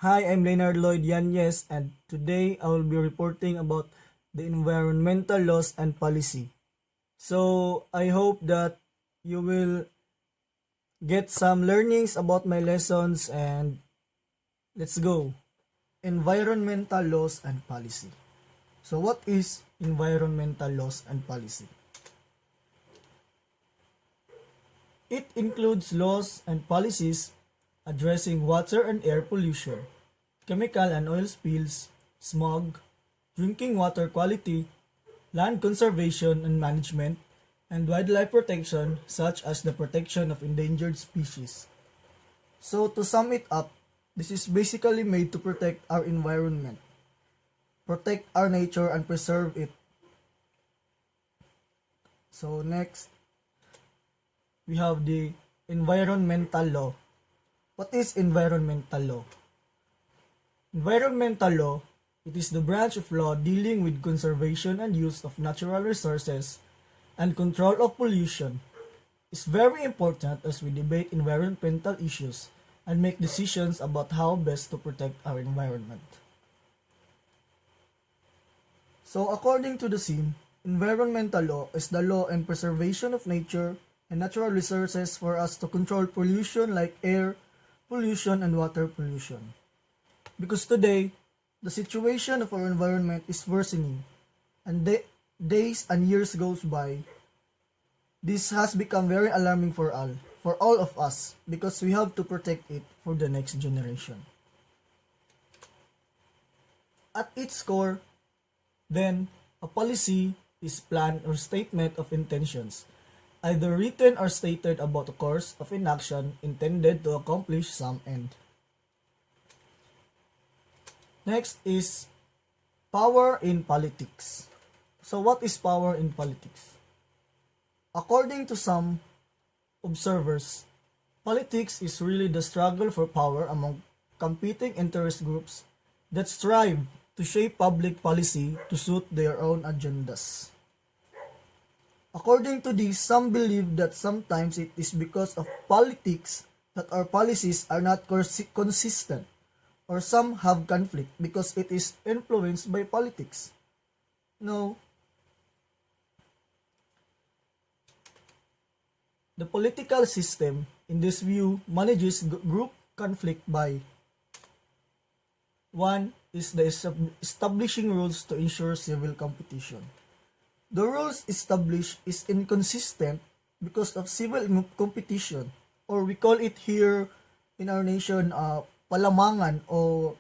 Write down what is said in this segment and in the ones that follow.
Hi, I'm Leonard Lloyd Yanez, and today I will be reporting about the environmental laws and policy. So, I hope that you will get some learnings about my lessons, and let's go. Environmental laws and policy. So, what is environmental laws and policy? It includes laws and policies addressing water and air pollution, chemical and oil spills, smog, drinking water quality, land conservation and management, and wildlife protection such as the protection of endangered species. So to sum it up, this is basically made to protect our environment, protect our nature and preserve it. So next, we have the environmental law. What is environmental law? Environmental law, it is the branch of law dealing with conservation and use of natural resources and control of pollution. It's very important as we debate environmental issues and make decisions about how best to protect our environment. So according to the scene, environmental law is the law and preservation of nature and natural resources for us to control pollution like air pollution and water pollution. Because today, the situation of our environment is worsening, and days and years goes by. This has become very alarming for all of us, because we have to protect it for the next generation. At its core, then, a policy is plan or statement of intentions, either written or stated about a course of inaction intended to accomplish some end. Next is power in politics. So what is power in politics? According to some observers, politics is really the struggle for power among competing interest groups that strive to shape public policy to suit their own agendas. According to this, some believe that sometimes it is because of politics that our policies are not consistent, or some have conflict because it is influenced by politics. No. The political system, in this view, manages group conflict by: one is the establishing rules to ensure civil competition. The rules established is inconsistent because of civil competition, or we call it here in our nation palamangan o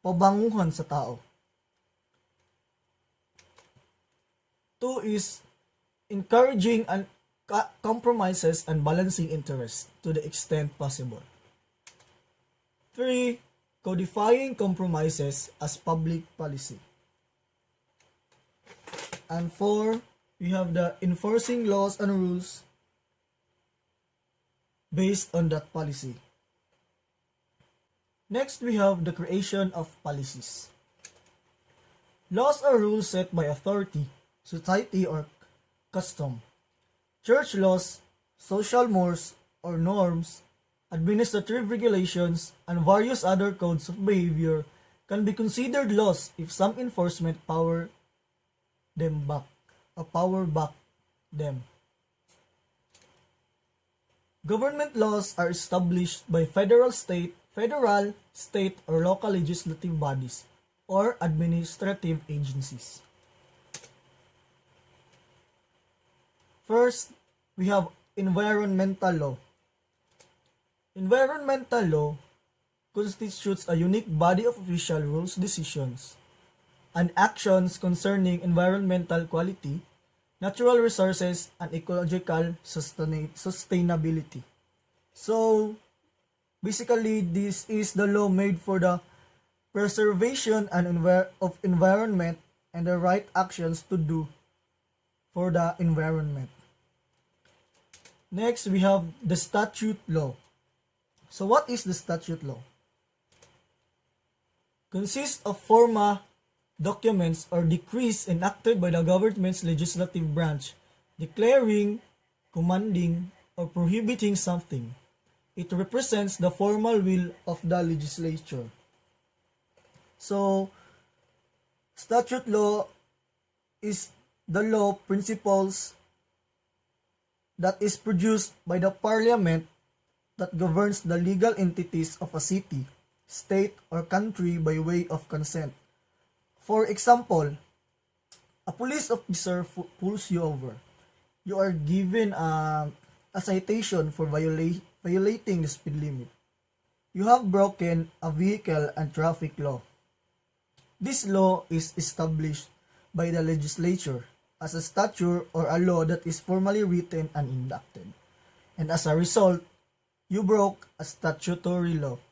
pabanguhan sa tao. Two is encouraging and compromises and balancing interests to the extent possible. 3. Codifying compromises as public policy. And 4, we have the enforcing laws and rules based on that policy. Next, we have the creation of policies. Laws are rules set by authority, society, or custom. Church laws, social mores or norms, administrative regulations, and various other codes of behavior can be considered laws if some enforcement power back them. Government laws are established by federal, state, or local legislative bodies or administrative agencies. First, we have environmental law. Environmental law constitutes a unique body of official rules, decisions, and actions concerning environmental quality, natural resources, and ecological sustainability. So, basically, this is the law made for the preservation of environment and the right actions to do for the environment. Next, we have the statute law. So what is the statute law? Consists of formal documents or decrees enacted by the government's legislative branch declaring, commanding, or prohibiting something. It represents the formal will of the legislature. So, statute law is the law principles that is produced by the parliament that governs the legal entities of a city, state, or country by way of consent. For example, a police officer pulls you over. You are given a citation for violating the speed limit. You have broken a vehicle and traffic law. This law is established by the legislature as a statute or a law that is formally written and enacted. And as a result, you broke a statutory law.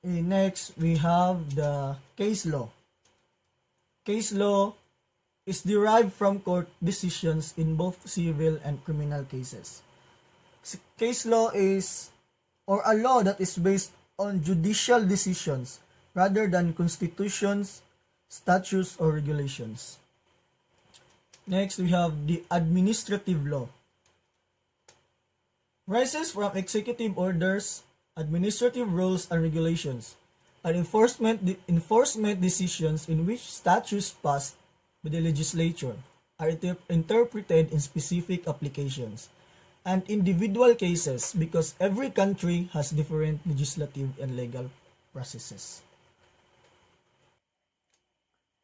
Next, we have the case law. Case law is derived from court decisions in both civil and criminal cases. Case law is or a law that is based on judicial decisions rather than constitutions, statutes, or regulations. Next, we have the administrative law. Rises from executive orders, administrative rules and regulations, and enforcement decisions in which statutes passed by the legislature are interpreted in specific applications and individual cases because every country has different legislative and legal processes.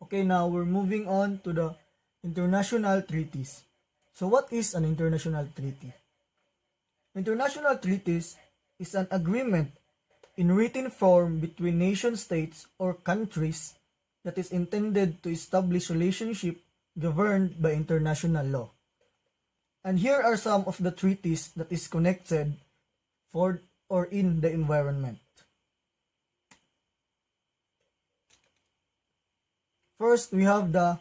Okay, now we're moving on to the international treaties. So what is an international treaty? International treaties is an agreement in written form between nation states or countries that is intended to establish relationship governed by international law. And here are some of the treaties that is connected for or in the environment. First, we have the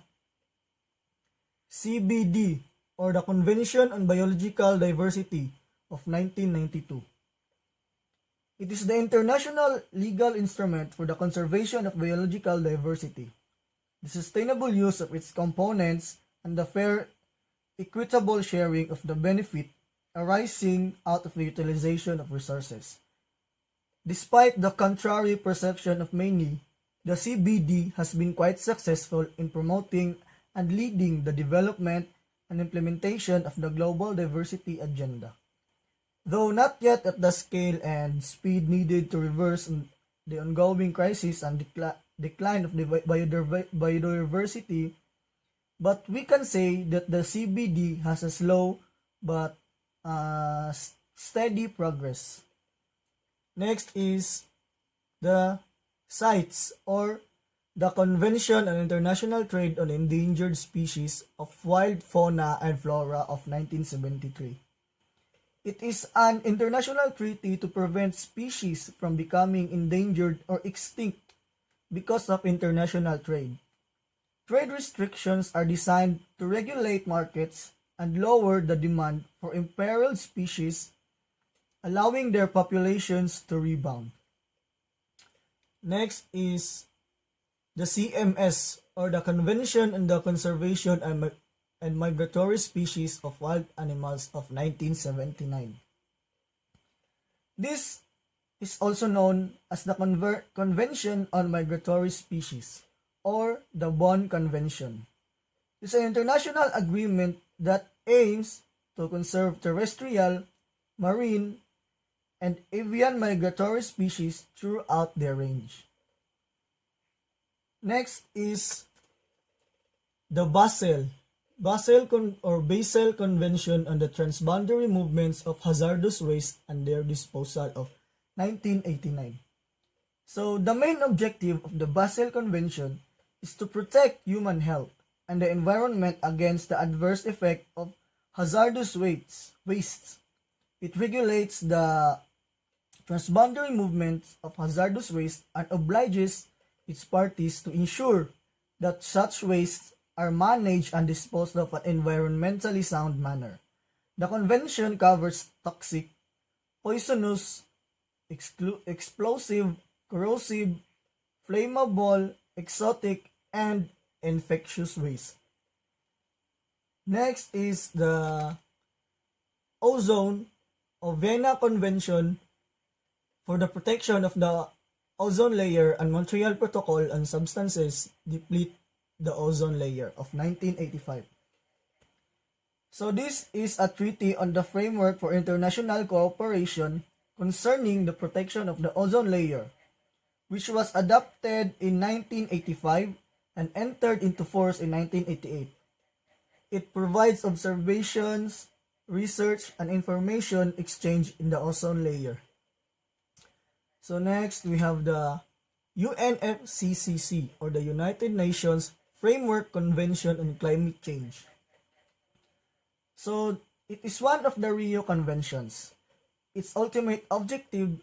CBD or the Convention on Biological Diversity of 1992. It is the international legal instrument for the conservation of biological diversity, the sustainable use of its components, and the fair, equitable sharing of the benefit arising out of the utilization of resources. Despite the contrary perception of many, the CBD has been quite successful in promoting and leading the development and implementation of the global diversity agenda. Though not yet at the scale and speed needed to reverse the ongoing crisis and decline of the biodiversity, but we can say that the CBD has a slow but steady progress. Next is the CITES or the Convention on International Trade on Endangered Species of Wild Fauna and Flora of 1973. It is an international treaty to prevent species from becoming endangered or extinct because of international trade. Trade restrictions are designed to regulate markets and lower the demand for imperiled species, allowing their populations to rebound. Next is the CMS or the Convention on the Conservation and Migratory Species of Wild Animals of 1979. This is also known as the Convention on Migratory Species or the Bonn Convention. It's an international agreement that aims to conserve terrestrial, marine, and avian migratory species throughout their range. Next is the Basel Convention on the Transboundary Movements of Hazardous Waste and Their Disposal of 1989. So the main objective of the Basel Convention is to protect human health and the environment against the adverse effect of hazardous wastes. It regulates the transboundary movements of hazardous waste and obliges its parties to ensure that such wastes are managed and disposed of in an environmentally sound manner. The convention covers toxic, poisonous, explosive, corrosive, flammable, exotic, and infectious waste. Next is the Ozone or Vienna Convention for the protection of the ozone layer and Montreal Protocol on Substances Deplete the Ozone Layer of 1985. So this is a treaty on the framework for international cooperation concerning the protection of the ozone layer, which was adopted in 1985 and entered into force in 1988. It provides observations, research, and information exchange in the ozone layer. So next, we have the UNFCCC, or the United Nations Framework Convention on Climate Change. So it is one of the Rio Conventions. Its ultimate objective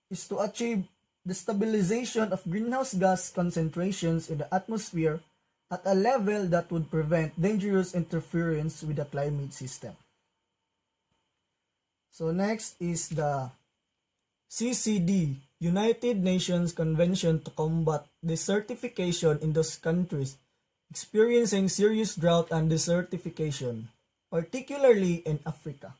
is to achieve the stabilization of greenhouse gas concentrations in the atmosphere at a level that would prevent dangerous interference with the climate system. So next is the CCD, United Nations Convention to Combat Desertification in those countries experiencing serious drought and desertification, particularly in Africa.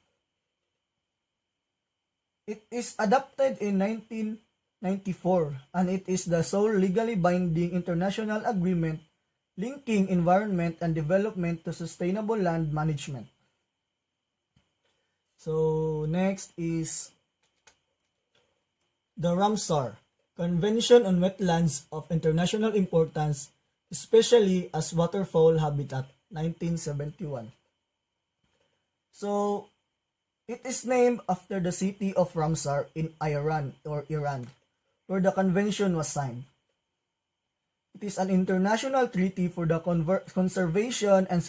It is adopted in 1994 and it is the sole legally binding international agreement linking environment and development to sustainable land management. So next is the Ramsar Convention on Wetlands of International Importance, especially as waterfowl habitat, 1971. So it is named after the city of Ramsar in Iran, where the convention was signed. It is an international treaty for the conservation and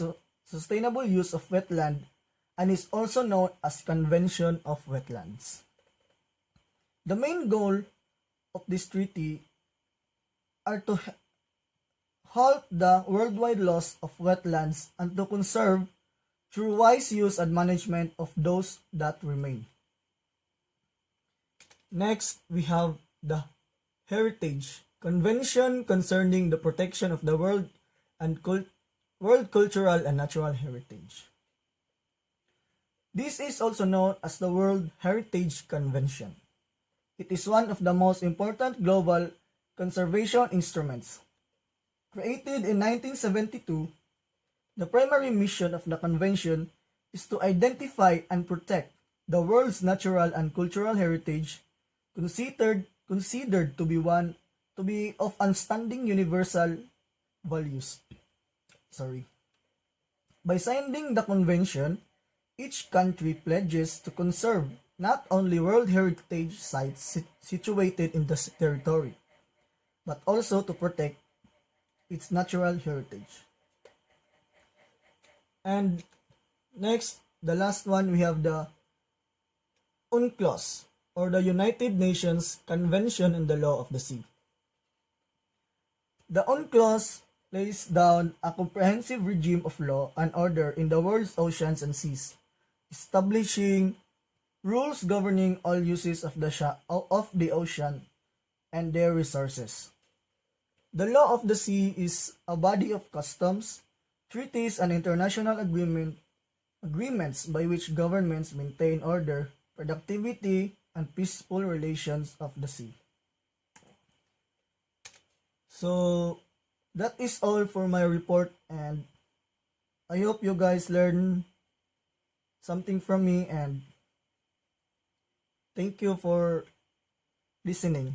sustainable use of wetland and is also known as Convention of Wetlands. The main goal of this treaty are to halt the worldwide loss of wetlands and to conserve through wise use and management of those that remain. Next, we have the Heritage Convention concerning the protection of the world and world cultural and natural heritage. This is also known as the World Heritage Convention. It is one of the most important global conservation instruments. Created in 1972, the primary mission of the convention is to identify and protect the world's natural and cultural heritage considered to be of outstanding universal values. By signing the convention, each country pledges to conserve not only World Heritage sites situated in the territory, but also to protect its natural heritage. And next, the last one, we have the UNCLOS, or the United Nations Convention on the Law of the Sea. The UNCLOS lays down a comprehensive regime of law and order in the world's oceans and seas, establishing rules governing all uses of the ocean and their resources. The law of the sea is a body of customs, treaties, and international agreements by which governments maintain order, productivity, and peaceful relations of the sea. So that is all for my report, and I hope you guys learn something from me, and thank you for listening.